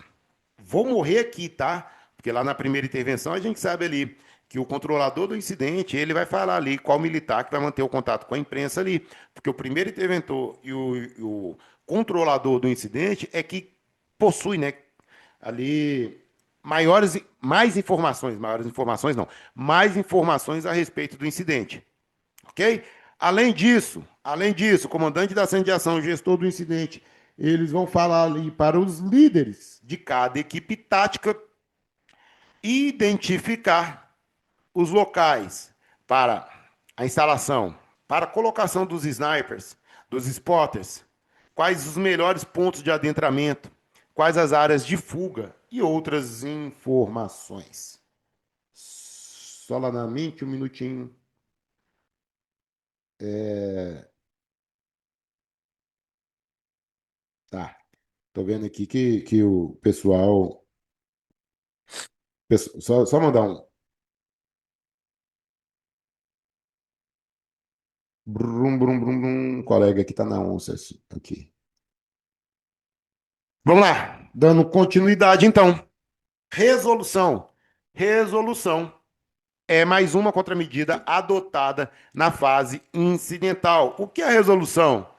Vou morrer aqui, tá? Porque lá na primeira intervenção a gente sabe ali que o controlador do incidente, ele vai falar ali qual militar que vai manter o contato com a imprensa ali, porque o primeiro interventor e o controlador do incidente é que possui, né, ali maiores informações não, mais informações a respeito do incidente, ok? Além disso, o comandante da centro de ação, o gestor do incidente, eles vão falar ali para os líderes de cada equipe tática identificar os locais para a instalação, para a colocação dos snipers, dos spotters, quais os melhores pontos de adentramento, quais as áreas de fuga e outras informações. Só lá na mente, um minutinho. Tá. Tô vendo aqui que o pessoal. Só mandar um. Brum, brum, brum, brum. Colega que tá na onça aqui. Vamos lá. Dando continuidade, então. Resolução. Resolução é mais uma contramedida adotada na fase incidental. O que é a resolução?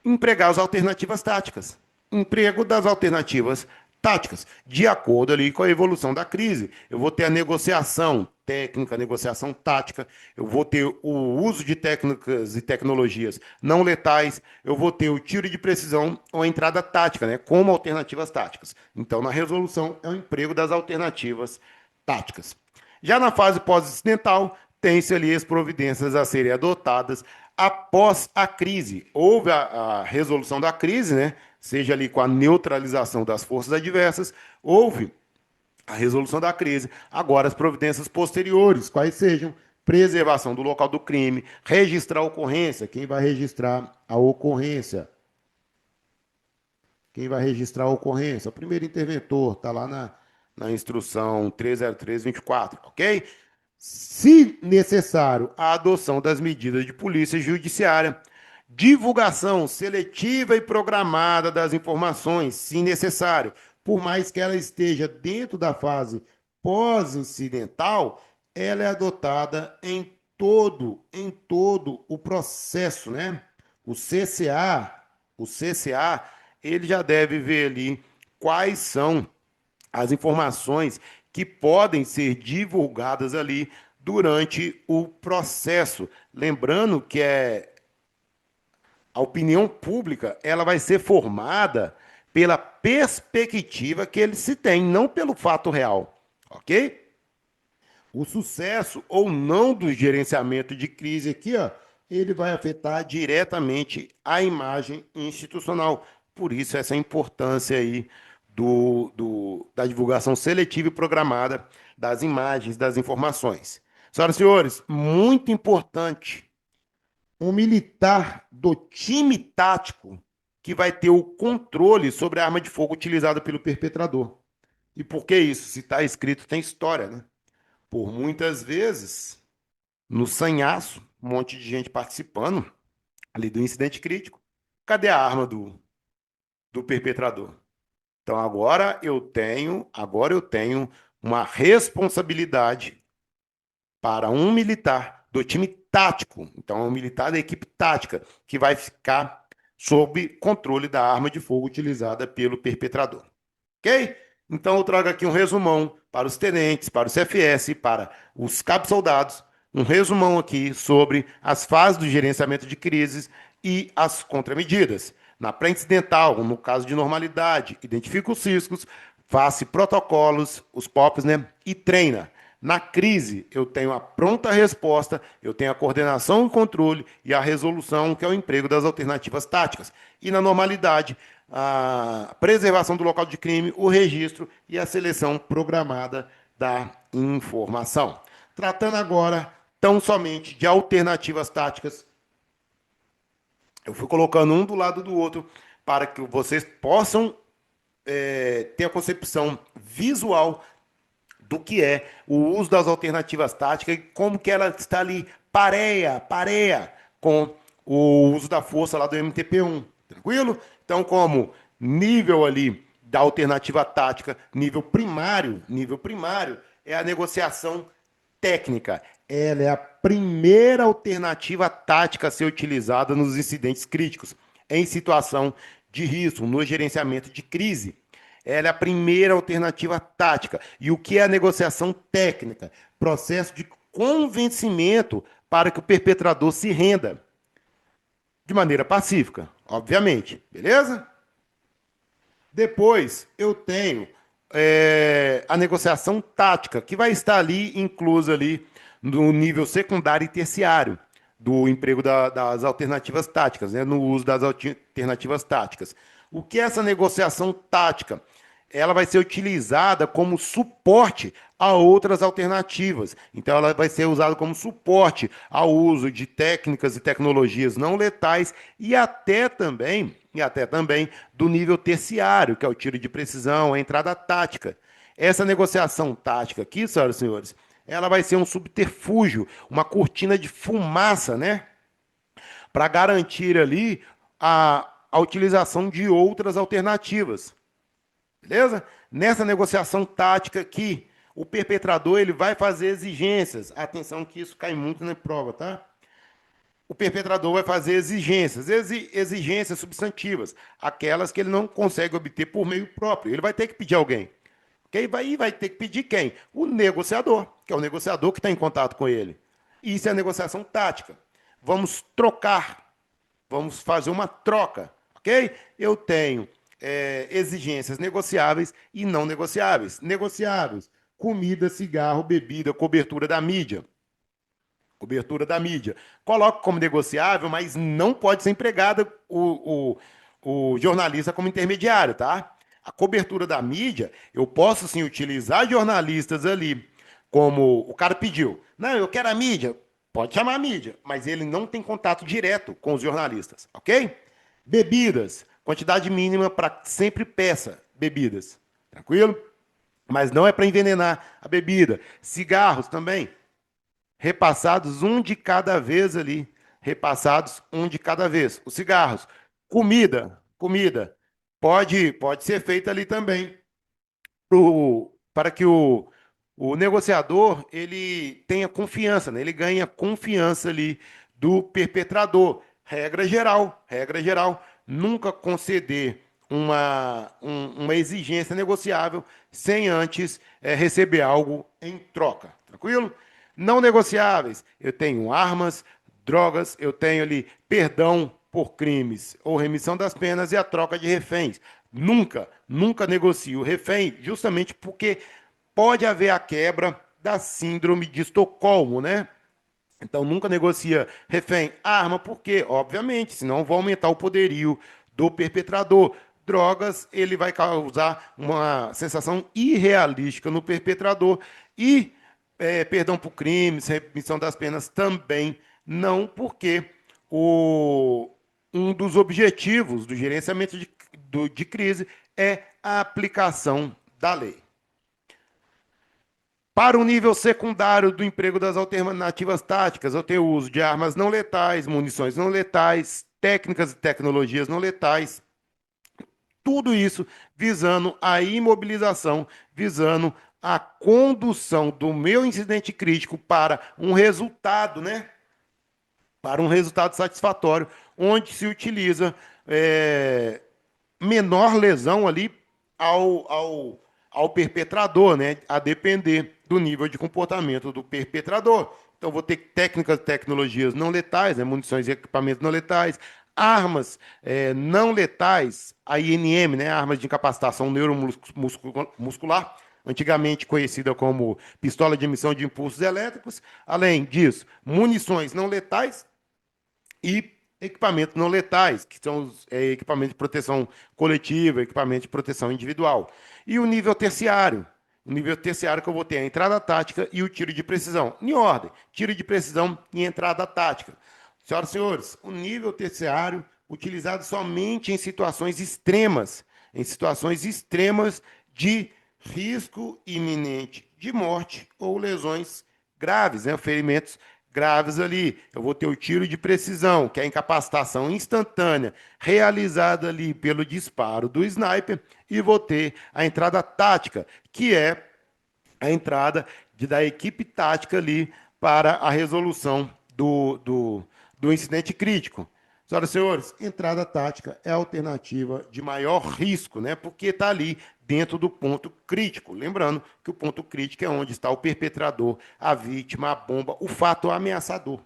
Empregar as alternativas táticas. Emprego das alternativas táticas, de acordo ali com a evolução da crise. Eu vou ter a negociação técnica, a negociação tática, eu vou ter o uso de técnicas e tecnologias não letais, eu vou ter o tiro de precisão ou a entrada tática, né, como alternativas táticas. Então, na resolução, é o emprego das alternativas táticas. Já na fase pós-incidental, tem-se ali as providências a serem adotadas após a crise. Houve a resolução da crise, né? Seja ali com a neutralização das forças adversas, houve a resolução da crise. Agora, as providências posteriores, quais sejam? Preservação do local do crime, registrar a ocorrência. Quem vai registrar a ocorrência? Quem vai registrar a ocorrência? O primeiro interventor, está lá na instrução 30324, ok? Se necessário, a adoção das medidas de polícia judiciária, divulgação seletiva e programada das informações, se necessário, por mais que ela esteja dentro da fase pós-incidental, ela é adotada em todo o processo, né? O CCA, ele já deve ver ali quais são as informações que podem ser divulgadas ali durante o processo. Lembrando que a opinião pública ela vai ser formada pela perspectiva que ele se tem, não pelo fato real, ok? O sucesso ou não do gerenciamento de crise aqui, ó, ele vai afetar diretamente a imagem institucional. Por isso, essa importância aí da divulgação seletiva e programada das imagens, das informações. Senhoras e senhores, muito importante, um militar do time tático que vai ter o controle sobre a arma de fogo utilizada pelo perpetrador. E por que isso? Se está escrito, tem história, né? Por muitas vezes, no sanhaço, um monte de gente participando ali do incidente crítico. Cadê a arma do perpetrador? Então agora eu tenho uma responsabilidade para um militar do time tático. Então é um militar da equipe tática que vai ficar sob controle da arma de fogo utilizada pelo perpetrador. Ok? Então eu trago aqui um resumão para os tenentes, para os CFS, para os cabos-soldados, um resumão aqui sobre as fases do gerenciamento de crises e as contramedidas. Na pré-incidental, no caso de normalidade, identifica os riscos, faça protocolos, os POPs, né? E treina. Na crise, eu tenho a pronta resposta, eu tenho a coordenação e controle e a resolução, que é o emprego das alternativas táticas. E na normalidade, a preservação do local de crime, o registro e a seleção programada da informação. Tratando agora tão somente de alternativas táticas, eu fui colocando um do lado do outro para que vocês possam ter a concepção visual do que é o uso das alternativas táticas e como que ela está ali pareia com o uso da força lá do MTP1, tranquilo? Então, como nível ali da alternativa tática, nível primário é a negociação técnica. Ela é a primeira alternativa tática a ser utilizada nos incidentes críticos, em situação de risco, no gerenciamento de crise. Ela é a primeira alternativa tática. E o que é a negociação técnica? Processo de convencimento para que o perpetrador se renda. De maneira pacífica, obviamente. Beleza? Depois, eu tenho a negociação tática, que vai estar ali, inclusa ali, no nível secundário e terciário do emprego das alternativas táticas, né, no uso das alternativas táticas. O que é essa negociação tática? Ela vai ser utilizada como suporte a outras alternativas. Então, ela vai ser usada como suporte ao uso de técnicas e tecnologias não letais e até também do nível terciário, que é o tiro de precisão, a entrada tática. Essa negociação tática aqui, senhoras e senhores, ela vai ser um subterfúgio, uma cortina de fumaça, né? Para garantir ali a utilização de outras alternativas. Beleza? Nessa negociação tática aqui, o perpetrador ele vai fazer exigências. Atenção que isso cai muito na prova, tá? O perpetrador vai fazer exigências substantivas, aquelas que ele não consegue obter por meio próprio. Ele vai ter que pedir alguém. Okay? Vai ter que pedir quem? O negociador, que é o negociador que está em contato com ele. Isso é a negociação tática. Vamos trocar, vamos fazer uma troca, ok? Eu tenho exigências negociáveis e não negociáveis. Negociáveis, comida, cigarro, bebida, cobertura da mídia. Cobertura da mídia. Coloco como negociável, mas não pode ser empregado o jornalista como intermediário, tá? A cobertura da mídia, eu posso sim utilizar jornalistas ali, como o cara pediu. Não, eu quero a mídia. Pode chamar a mídia, mas ele não tem contato direto com os jornalistas, ok? Bebidas, quantidade mínima para sempre peça bebidas, tranquilo? Mas não é para envenenar a bebida. Cigarros também, repassados um de cada vez ali, repassados um de cada vez. Os cigarros, comida, pode ser feita ali também, para que o negociador ele tenha confiança, né? Ele ganha confiança ali do perpetrador. Regra geral, nunca conceder uma exigência negociável sem antes receber algo em troca. Tranquilo? Não negociáveis, eu tenho armas, drogas, eu tenho ali perdão por crimes ou remissão das penas e a troca de reféns. Nunca negocio refém, justamente porque pode haver a quebra da síndrome de Estocolmo, né? Então, nunca negocia refém. Arma, por quê? Obviamente, senão vai aumentar o poderio do perpetrador. Drogas, ele vai causar uma sensação irrealística no perpetrador. E perdão por crimes, remissão das penas também não, porque um dos objetivos do gerenciamento de crise é a aplicação da lei. Para o nível secundário do emprego das alternativas táticas, eu tenho o uso de armas não letais, munições não letais, técnicas e tecnologias não letais, tudo isso visando a imobilização, visando a condução do meu incidente crítico para um resultado, né? Para um resultado satisfatório, onde se utiliza menor lesão ali ao perpetrador, né? A depender do nível de comportamento do perpetrador. Então, vou ter técnicas e tecnologias não letais, né? Munições e equipamentos não letais, armas não letais, a INM, né? Armas de incapacitação neuromuscular, antigamente conhecida como pistola de emissão de impulsos elétricos. Além disso, munições não letais e equipamentos não letais, que são os equipamentos de proteção coletiva, equipamentos de proteção individual. E o nível terciário. O nível terciário que eu vou ter a entrada tática e o tiro de precisão. Em ordem, tiro de precisão e entrada tática. Senhoras e senhores, o nível terciário utilizado somente em situações extremas de risco iminente de morte ou lesões graves, né, ferimentos graves ali. Eu vou ter o tiro de precisão, que é a incapacitação instantânea realizada ali pelo disparo do sniper, e vou ter a entrada tática, que é a entrada da equipe tática ali para a resolução do incidente crítico. Senhoras e senhores, entrada tática é a alternativa de maior risco, né? Porque está ali dentro do ponto crítico. Lembrando que o ponto crítico é onde está o perpetrador, a vítima, a bomba, o fato ameaçador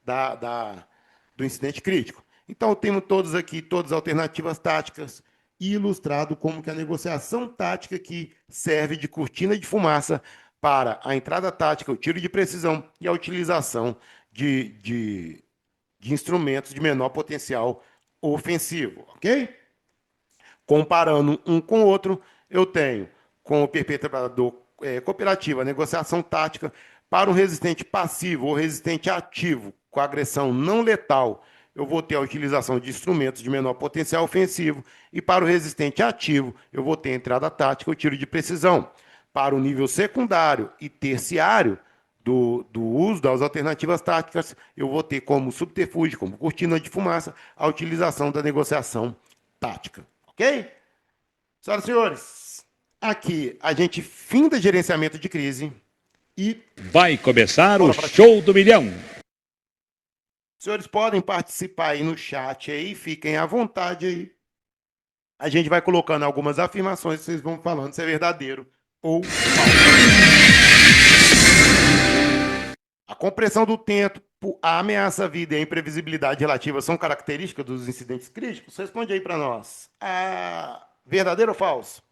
da, da, do incidente crítico. Então, temos todos aqui, todas as alternativas táticas, e ilustrado como que a negociação tática que serve de cortina de fumaça para a entrada tática, o tiro de precisão e a utilização de instrumentos de menor potencial ofensivo, ok? Comparando um com o outro, eu tenho com o perpetrador cooperativo a negociação tática para um resistente passivo ou resistente ativo com agressão não letal. Eu vou ter a utilização de instrumentos de menor potencial ofensivo e para o resistente ativo, eu vou ter a entrada tática, o tiro de precisão. Para o nível secundário e terciário do uso das alternativas táticas, eu vou ter como subterfúgio, como cortina de fumaça, a utilização da negociação tática. Ok? Senhoras e senhores, aqui a gente finda gerenciamento de crise e vai começar o show do milhão. Os senhores podem participar aí no chat aí, fiquem à vontade aí. A gente vai colocando algumas afirmações, vocês vão falando se é verdadeiro ou falso. A compressão do tempo, a ameaça à vida e a imprevisibilidade relativa são características dos incidentes críticos? Responde aí para nós. Verdadeiro ou falso?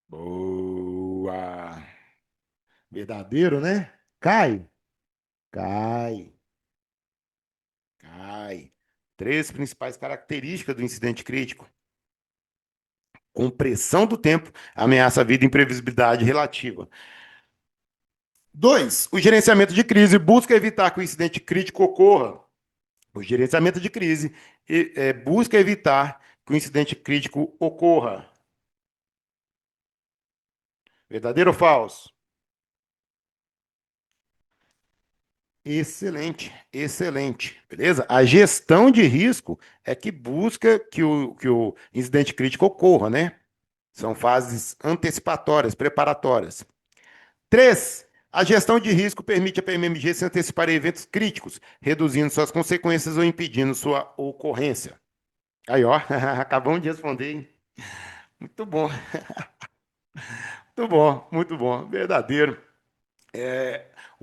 Boa. Verdadeiro, né? Cai. Cai. Cai. Três principais características do incidente crítico. Compressão do tempo, ameaça à vida e imprevisibilidade relativa. 2. O gerenciamento de crise busca evitar que o incidente crítico ocorra. O gerenciamento de crise busca evitar que o incidente crítico ocorra. Verdadeiro ou falso? Excelente, excelente. Beleza? A gestão de risco é que busca que o incidente crítico ocorra, né? São fases antecipatórias, preparatórias. 3. A gestão de risco permite a PMMG se antecipar a eventos críticos, reduzindo suas consequências ou impedindo sua ocorrência. Aí, ó, acabamos de responder, hein? Muito bom, muito bom, muito bom. Verdadeiro.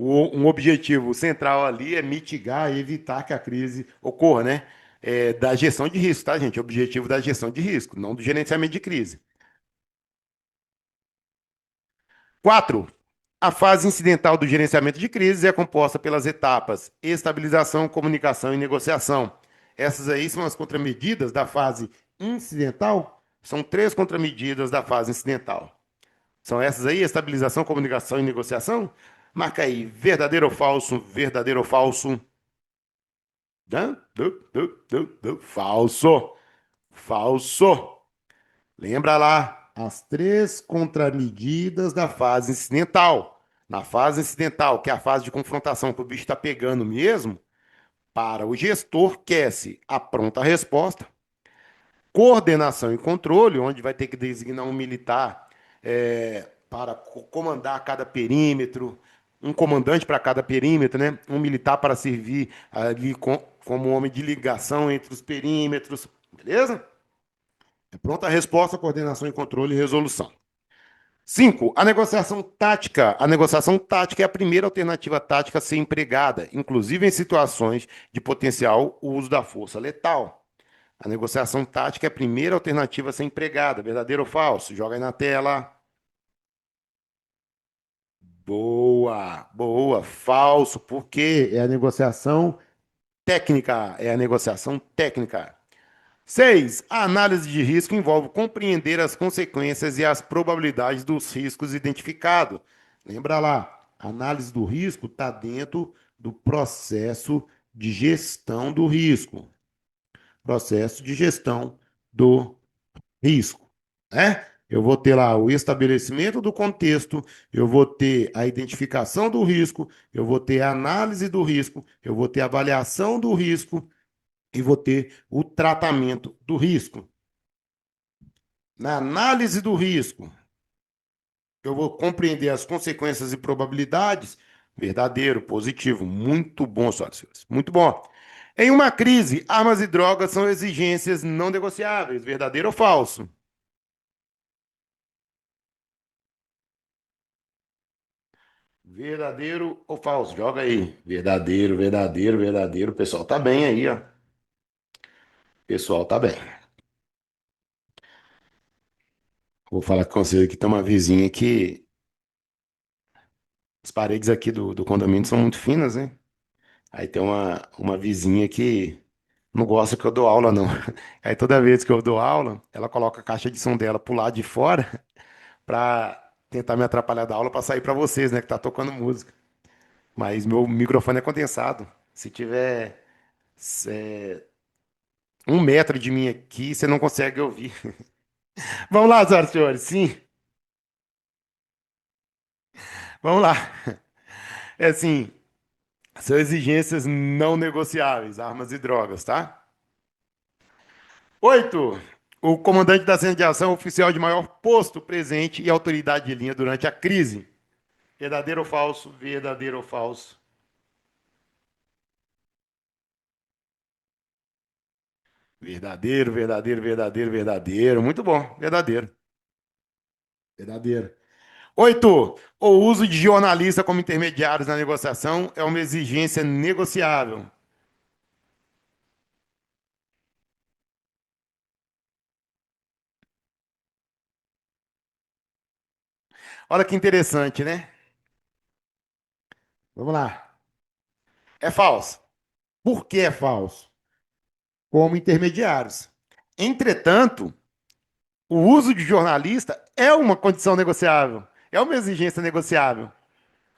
Um objetivo central ali é mitigar e evitar que a crise ocorra, né? Da gestão de risco, tá, gente? O objetivo da gestão de risco, não do gerenciamento de crise. 4. A fase incidental do gerenciamento de crise é composta pelas etapas estabilização, comunicação e negociação. Essas aí são as contramedidas da fase incidental? São três contramedidas da fase incidental. São essas aí, estabilização, comunicação e negociação? Marca aí, verdadeiro ou falso, verdadeiro ou falso. Falso, falso. Lembra lá, as três contramedidas da fase incidental. Na fase incidental, que é a fase de confrontação que o bicho está pegando mesmo, para o gestor, quer-se a pronta resposta, coordenação e controle, onde vai ter que designar um militar para comandar cada perímetro, um comandante para cada perímetro, né? Um militar para servir ali como homem de ligação entre os perímetros, beleza? Pronta resposta, coordenação e controle e resolução. 5. A negociação tática. A negociação tática é a primeira alternativa tática a ser empregada, inclusive em situações de potencial uso da força letal. A negociação tática é a primeira alternativa a ser empregada. Verdadeiro ou falso? Joga aí na tela. Boa, boa. Falso, porque é a negociação técnica. É a negociação técnica. 6. A análise de risco envolve compreender as consequências e as probabilidades dos riscos identificados. Lembra lá, a análise do risco está dentro do processo de gestão do risco. Processo de gestão do risco, né? Eu vou ter lá o estabelecimento do contexto, eu vou ter a identificação do risco, eu vou ter a análise do risco, eu vou ter a avaliação do risco e vou ter o tratamento do risco. Na análise do risco, eu vou compreender as consequências e probabilidades. Verdadeiro, positivo. Muito bom, senhoras e senhores. Muito bom. Em uma crise, armas e drogas são exigências não negociáveis. Verdadeiro ou falso? Verdadeiro ou falso? Joga aí. Verdadeiro, verdadeiro, verdadeiro. O pessoal tá bem aí, ó. O pessoal tá bem. Vou falar com você que tem uma vizinha que as paredes aqui do condomínio são muito finas, né? Aí tem uma vizinha que não gosta que eu dou aula, não. Aí toda vez que eu dou aula, ela coloca a caixa de som dela pro lado de fora pra tentar me atrapalhar da aula pra sair pra vocês, né? Que tá tocando música. Mas meu microfone é condensado. Se tiver é, 1 metro de mim aqui, você não consegue ouvir. Vamos lá, senhoras e senhores. Sim, vamos lá. É assim, são exigências não negociáveis, armas e drogas, tá? 8. O comandante da cena de ação é o oficial de maior posto presente e autoridade de linha durante a crise. Verdadeiro ou falso? Verdadeiro ou falso? Verdadeiro, verdadeiro, verdadeiro, verdadeiro. Muito bom. Verdadeiro. Verdadeiro. 8. O uso de jornalista como intermediários na negociação é uma exigência negociável. Olha que interessante, né? Vamos lá. É falso. Por que é falso? Como intermediários. Entretanto, o uso de jornalista é uma condição negociável, é uma exigência negociável.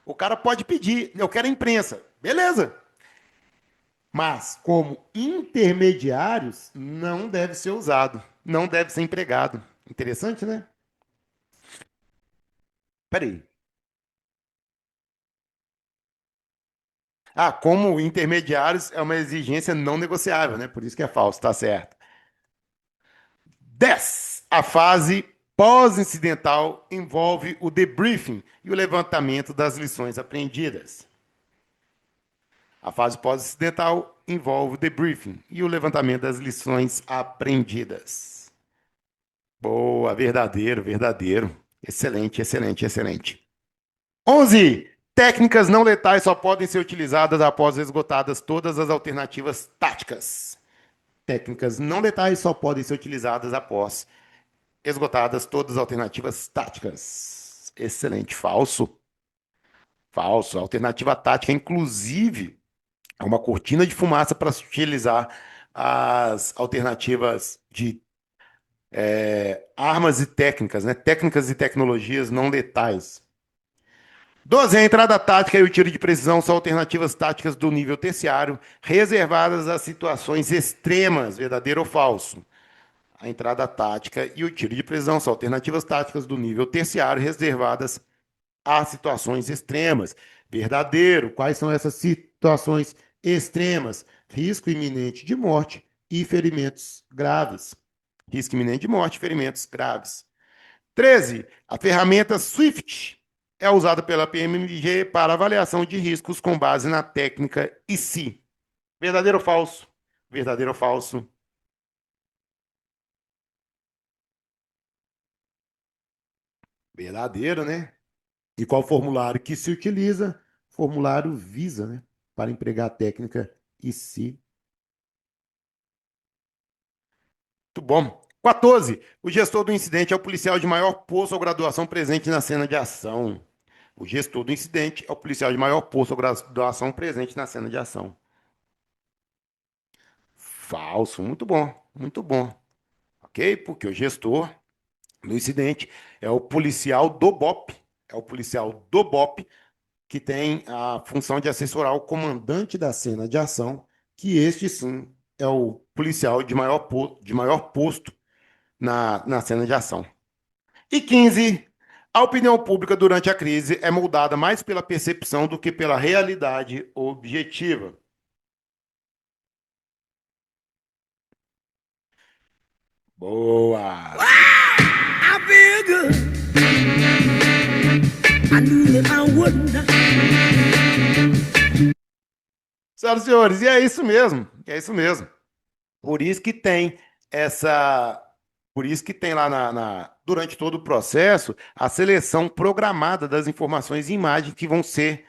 O cara pode pedir, eu quero imprensa, beleza. Mas, como intermediários, não deve ser usado, não deve ser empregado. Interessante, né? Peraí. Ah, como intermediários é uma exigência não negociável, né? Por isso que é falso, tá certo. 10. A fase pós-incidental envolve o debriefing e o levantamento das lições aprendidas. A fase pós-incidental envolve o debriefing e o levantamento das lições aprendidas. Boa, verdadeiro, verdadeiro. Excelente, excelente, excelente. 11. Técnicas não letais só podem ser utilizadas após esgotadas todas as alternativas táticas. Técnicas não letais só podem ser utilizadas após esgotadas todas as alternativas táticas. Excelente. Falso. Falso. A alternativa tática, inclusive, é uma cortina de fumaça para se utilizar as alternativas de armas e técnicas, né? Técnicas e tecnologias não letais. 12. A entrada tática e o tiro de precisão são alternativas táticas do nível terciário, reservadas a situações extremas, verdadeiro ou falso. A entrada tática e o tiro de precisão são alternativas táticas do nível terciário, reservadas a situações extremas. Verdadeiro. Quais são essas situações extremas? Risco iminente de morte e ferimentos graves. Risco iminente de morte e ferimentos graves. 13. A ferramenta SWIFT é usada pela PMG para avaliação de riscos com base na técnica IC. Verdadeiro ou falso? Verdadeiro ou falso? Verdadeiro, né? E qual formulário que se utiliza? Formulário VISA, né? Para empregar a técnica IC. Muito bom. 14. O gestor do incidente é o policial de maior posto ou graduação presente na cena de ação. O gestor do incidente é o policial de maior posto ou graduação presente na cena de ação. Falso. Muito bom. Muito bom. Ok? Porque o gestor do incidente é o policial do BOP. É o policial do BOP que tem a função de assessorar o comandante da cena de ação, que este sim é o policial de maior posto na cena de ação. E 15. A opinião pública durante a crise é moldada mais pela percepção do que pela realidade objetiva. Boa! Senhoras e senhores, e é isso mesmo, é isso mesmo. Por isso que tem essa, por isso que tem lá durante todo o processo a seleção programada das informações e imagens que vão ser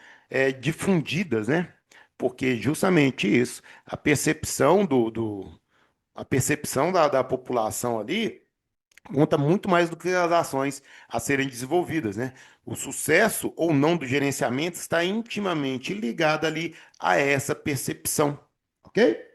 difundidas, né? Porque justamente isso, a percepção a percepção da população ali conta muito mais do que as ações a serem desenvolvidas, né? O sucesso ou não do gerenciamento está intimamente ligado ali a essa percepção, ok?